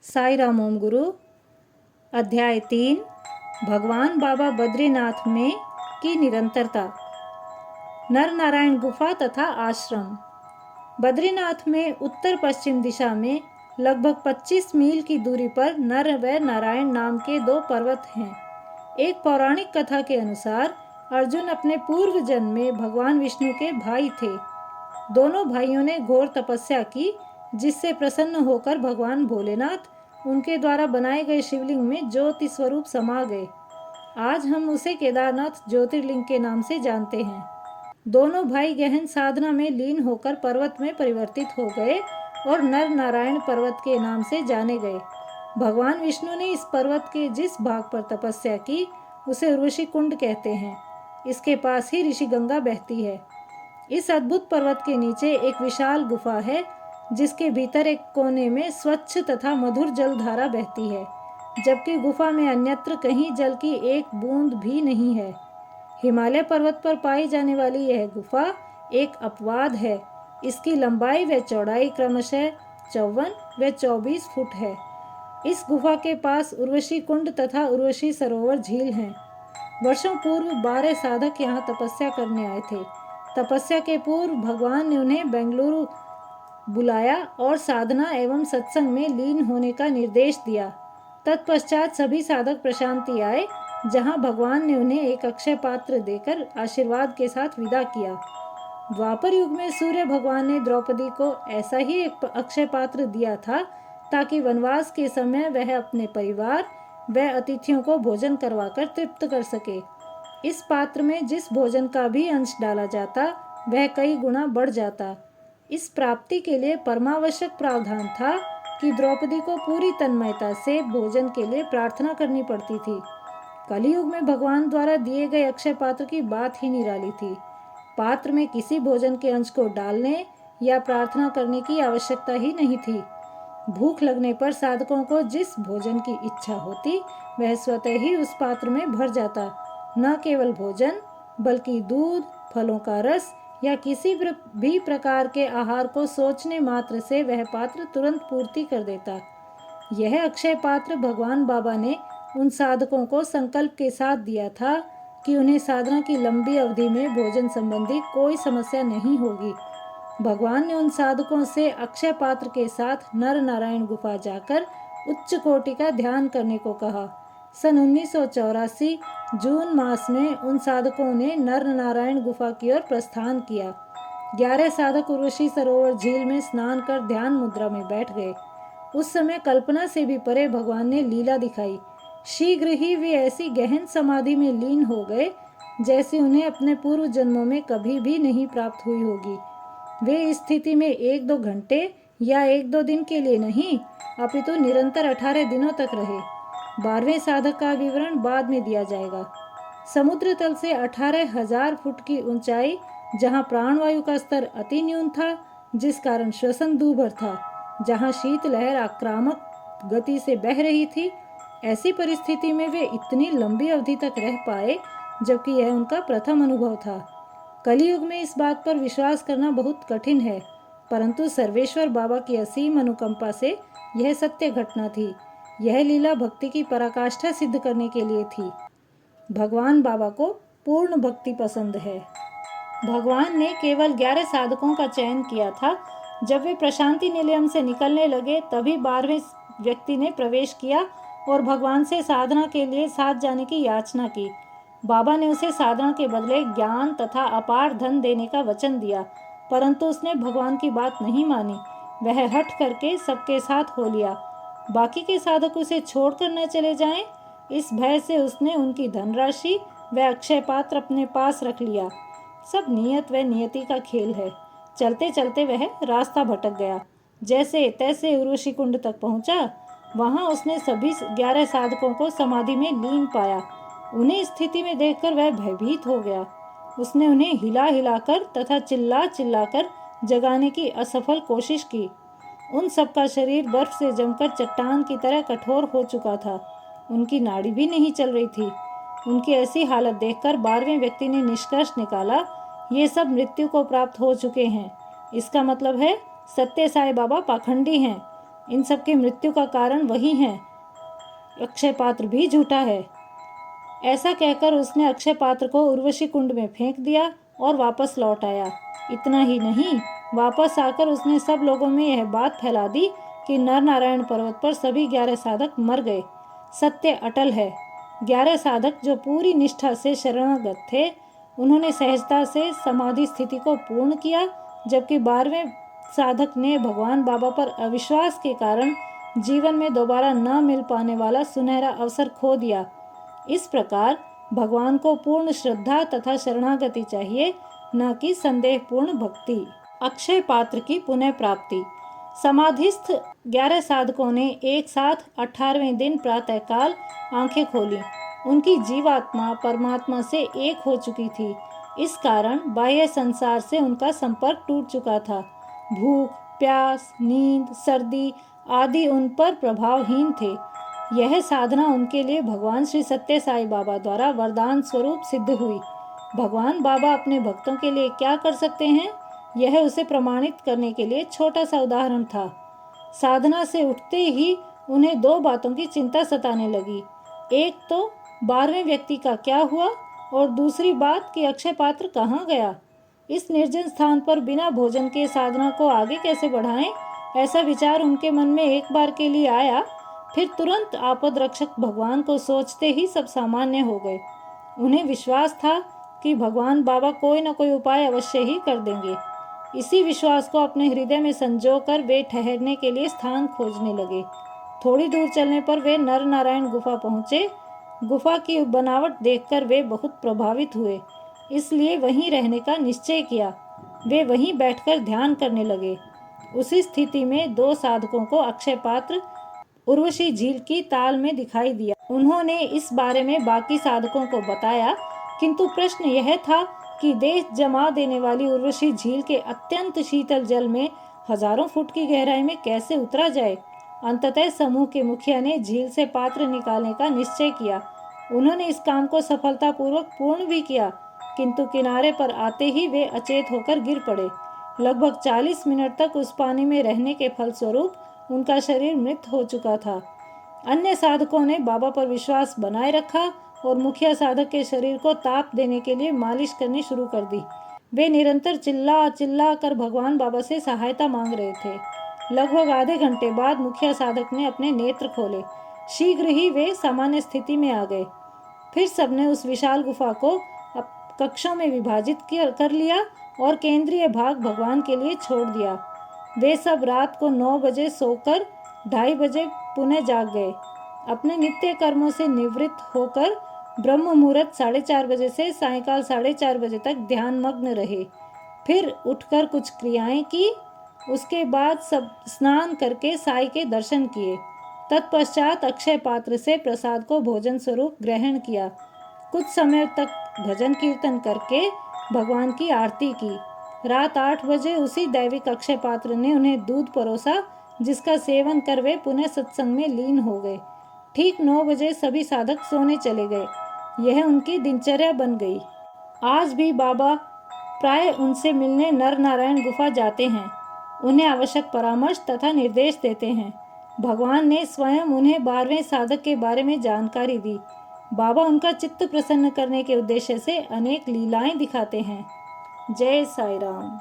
साई राम ओम गुरु। अध्याय 3 भगवान बाबा बद्रीनाथ में की निरंतरता। नर नारायण गुफा तथा आश्रम। बद्रीनाथ में उत्तर पश्चिम दिशा में लगभग 25 मील की दूरी पर नर व नारायण नाम के दो पर्वत हैं। एक पौराणिक कथा के अनुसार अर्जुन अपने पूर्व जन्म में भगवान विष्णु के भाई थे। दोनों भाइयों ने घोर तपस्या की, जिससे प्रसन्न होकर भगवान भोलेनाथ उनके द्वारा बनाए गए शिवलिंग में ज्योति स्वरूप समा गए। आज हम उसे केदारनाथ ज्योतिर्लिंग के नाम से जानते हैं। दोनों भाई गहन साधना में लीन होकर पर्वत में परिवर्तित हो गए और नर नारायण पर्वत के नाम से जाने गए। भगवान विष्णु ने इस पर्वत के जिस भाग पर तपस्या की उसे उर्वशी कुंड कहते हैं। इसके पास ही ऋषि गंगा बहती है। इस अद्भुत पर्वत के नीचे एक विशाल गुफा है, जिसके भीतर एक कोने में स्वच्छ तथा मधुर जल धारा बहती है, जबकि गुफा में अन्यत्र कहीं जल की एक बूंद भी नहीं है। हिमालय पर्वत पर पाई जाने वाली यह गुफा एक अपवाद है। इसकी लंबाई व चौड़ाई क्रमशः 54 व 24 फुट है। इस गुफा के पास उर्वशी कुंड तथा उर्वशी सरोवर झील हैं। वर्षों पूर्व 12 साधक यहाँ तपस्या करने आए थे। तपस्या के पूर्व भगवान ने उन्हें बेंगलुरु बुलाया और साधना एवं सत्संग में लीन होने का निर्देश दिया। तत्पश्चात सभी साधक प्रशांति आए, जहां भगवान ने उन्हें एक अक्षय पात्र देकर आशीर्वाद के साथ विदा किया। द्वापर युग में सूर्य भगवान ने द्रौपदी को ऐसा ही एक अक्षय पात्र दिया था, ताकि वनवास के समय वह अपने परिवार व अतिथियों को भोजन करवाकर तृप्त कर सके। इस पात्र में जिस भोजन का भी अंश डाला जाता वह कई गुना बढ़ जाता। इस प्राप्ति के लिए परमावश्यक प्रावधान था कि द्रौपदी को पूरी तन्मयता से भोजन के लिए प्रार्थना करनी पड़ती थी। कलियुग में भगवान द्वारा दिए गए अक्षय पात्र की बात ही निराली थी। पात्र में किसी भोजन के अंश को डालने या प्रार्थना करने की आवश्यकता ही नहीं थी। भूख लगने पर साधकों को जिस भोजन की इच्छा होती वह स्वतः ही उस पात्र में भर जाता। न केवल भोजन बल्कि दूध, फलों का रस या किसी भी प्रकार के आहार को सोचने मात्र से वह पात्र तुरंत पूर्ति कर देता। यह अक्षय पात्र भगवान बाबा ने उन साधकों को संकल्प के साथ दिया था कि उन्हें साधना की लंबी अवधि में भोजन संबंधी कोई समस्या नहीं होगी। भगवान ने उन साधकों से अक्षय पात्र के साथ नर नारायण गुफा जाकर उच्च कोटि का ध्यान करने को कहा। सन 1984 जून मास में उन साधकों ने नर नारायण गुफा की ओर प्रस्थान किया। 11 साधक उर्वशी सरोवर झील में स्नान कर ध्यान मुद्रा में बैठ गए। उस समय कल्पना से भी परे भगवान ने लीला दिखाई। शीघ्र ही वे ऐसी गहन समाधि में लीन हो गए जैसे उन्हें अपने पूर्व जन्मों में कभी भी नहीं प्राप्त हुई होगी। वे इस स्थिति में 1-2 घंटे या 1-2 दिन के लिए नहीं, अपितु निरंतर 18 दिनों तक रहे। 12वें साधक का विवरण बाद में दिया जाएगा। समुद्र तल से 18,000 फुट की ऊंचाई, जहां प्राणवायु का स्तर अति न्यून था, जिस कारण श्वसन दूभर था, जहां शीत लहर आक्रामक गति से बह रही थी। ऐसी परिस्थिति में वे इतनी लंबी अवधि तक रह पाए, जबकि यह उनका प्रथम अनुभव था। कलियुग में इस बात पर विश्वास करना बहुत कठिन है, परंतु सर्वेश्वर बाबा की असीम अनुकंपा से यह सत्य घटना थी। यह लीला भक्ति की पराकाष्ठा सिद्ध करने के लिए थी। भगवान बाबा को पूर्ण भक्ति पसंद है। भगवान ने केवल 11 साधकों का चयन किया था। जब वे प्रशांति निलयम से निकलने लगे तभी 12वें व्यक्ति ने प्रवेश किया और भगवान से साधना के लिए साथ जाने की याचना की। बाबा ने उसे साधना के बदले ज्ञान तथा अपार धन देने का वचन दिया, परंतु उसने भगवान की बात नहीं मानी। वह हठ करके सबके साथ हो लिया। बाकी के साधक उसे छोड़कर न चले जाएं, इस भय से उसने उनकी धनराशि व अक्षय पात्र अपने पास रख लिया। सब नियत व नियति का खेल है। चलते चलते वह रास्ता भटक गया। जैसे तैसे उर्वशी कुंड तक पहुंचा। वहां उसने सभी 11 साधकों को समाधि में लीन पाया। उन्हें स्थिति में देखकर वह भयभीत हो गया। उसने उन्हें हिला हिलाकर तथा चिल्ला चिल्लाकर जगाने की असफल कोशिश की। उन सबका शरीर बर्फ से जमकर चट्टान की तरह कठोर हो चुका था। उनकी नाड़ी भी नहीं चल रही थी। उनकी ऐसी हालत देखकर 12वें व्यक्ति ने निष्कर्ष निकाला, ये सब मृत्यु को प्राप्त हो चुके हैं। इसका मतलब है सत्य साई बाबा पाखंडी हैं। इन सब की मृत्यु का कारण वही है। अक्षय पात्र भी झूठा है। ऐसा कहकर उसने अक्षय पात्र को उर्वशी कुंड में फेंक दिया और वापस लौट आया। इतना ही नहीं, वापस आकर उसने सब लोगों में यह बात फैला दी कि नर नारायण पर्वत पर सभी 11 साधक मर गए। सत्य अटल है। 11 साधक जो पूरी निष्ठा से शरणागत थे, उन्होंने सहजता से समाधि स्थिति को पूर्ण किया, जबकि 12वें साधक ने भगवान बाबा पर अविश्वास के कारण जीवन में दोबारा न मिल पाने वाला सुनहरा अवसर खो दिया। इस प्रकार भगवान को पूर्ण श्रद्धा तथा शरणागति चाहिए, न कि संदेहपूर्ण भक्ति। अक्षय पात्र की पुनः प्राप्ति। समाधिस्थ 11 साधकों ने एक साथ 18वें दिन प्रातःकाल आंखें खोली। उनकी जीवात्मा परमात्मा से एक हो चुकी थी। इस कारण बाह्य संसार से उनका संपर्क टूट चुका था। भूख, प्यास, नींद, सर्दी आदि उन पर प्रभावहीन थे। यह साधना उनके लिए भगवान श्री सत्य साई बाबा द्वारा वरदान स्वरूप सिद्ध हुई। भगवान बाबा अपने भक्तों के लिए क्या कर सकते हैं, यह उसे प्रमाणित करने के लिए छोटा सा उदाहरण था। साधना से उठते ही उन्हें 2 बातों की चिंता सताने लगी। एक तो 12वें व्यक्ति का क्या हुआ, और दूसरी बात कि अक्षय पात्र कहाँ गया। इस निर्जन स्थान पर बिना भोजन के साधना को आगे कैसे बढ़ाएं, ऐसा विचार उनके मन में एक बार के लिए आया। फिर तुरंत आपद रक्षक भगवान को सोचते ही सब सामान्य हो गए। उन्हें विश्वास था कि भगवान बाबा कोई न कोई उपाय अवश्य ही कर देंगे। इसी विश्वास को अपने हृदय में संजोकर वे ठहरने के लिए स्थान खोजने लगे। थोड़ी दूर चलने पर वे नर नारायण गुफा पहुँचे। गुफा की बनावट देखकर वे बहुत प्रभावित हुए, इसलिए वहीं रहने का निश्चय किया। वे वहीं बैठकर ध्यान करने लगे। उसी स्थिति में 2 साधकों को अक्षय पात्र उर्वशी झील की ताल में दिखाई दिया। उन्होंने इस बारे में बाकी साधकों को बताया, किंतु प्रश्न यह था कि देह जमा देने वाली उर्वशी झील के अत्यंत शीतल जल में हजारों फुट की गहराई में कैसे उतरा जाए। अंततः समूह के मुखिया ने झील से पात्र निकालने का निश्चय किया। उन्होंने इस काम को सफलतापूर्वक पूर्ण भी किया, किंतु किनारे पर आते ही वे अचेत होकर गिर पड़े। लगभग 40 मिनट तक उस पानी में रहने के फलस्वरूप उनका शरीर मृत हो चुका था। अन्य साधकों ने बाबा पर विश्वास बनाए रखा और मुखिया साधक के शरीर को ताप देने के लिए मालिश करनी शुरू कर दी। वे निरंतर चिल्ला चिल्ला कर भगवान बाबा से सहायता मांग रहे थे। लगभग आधे घंटे बाद मुखिया साधक ने अपने नेत्र खोले। शीघ्र ही वे सामान्य स्थिति में आ गए। फिर सबने उस विशाल गुफा को कक्षों में विभाजित कर लिया और केंद्रीय भाग भगवान के लिए छोड़ दिया। वे सब रात को 9 बजे सोकर 2:30 बजे पुनः जाग गए। अपने नित्य कर्मों से निवृत्त होकर ब्रह्म मुहूर्त 4:30 बजे से सायंकाल 4:30 बजे तक ध्यान मग्न रहे। फिर उठकर कुछ क्रियाएं की। उसके बाद सब स्नान करके साई के दर्शन किए। तत्पश्चात अक्षय पात्र से प्रसाद को भोजन स्वरूप ग्रहण किया। कुछ समय तक भजन कीर्तन करके भगवान की आरती की। रात 8 बजे उसी दैविक अक्षय पात्र ने उन्हें दूध परोसा, जिसका सेवन कर वे पुनः सत्संग में लीन हो गए। ठीक 9 बजे सभी साधक सोने चले गए। यह उनकी दिनचर्या बन गई। आज भी बाबा प्राय उनसे मिलने नर नारायण गुफा जाते हैं। उन्हें आवश्यक परामर्श तथा निर्देश देते हैं। भगवान ने स्वयं उन्हें 12वें साधक के बारे में जानकारी दी। बाबा उनका चित्त प्रसन्न करने के उद्देश्य से अनेक लीलाएं दिखाते हैं। जय साई राम।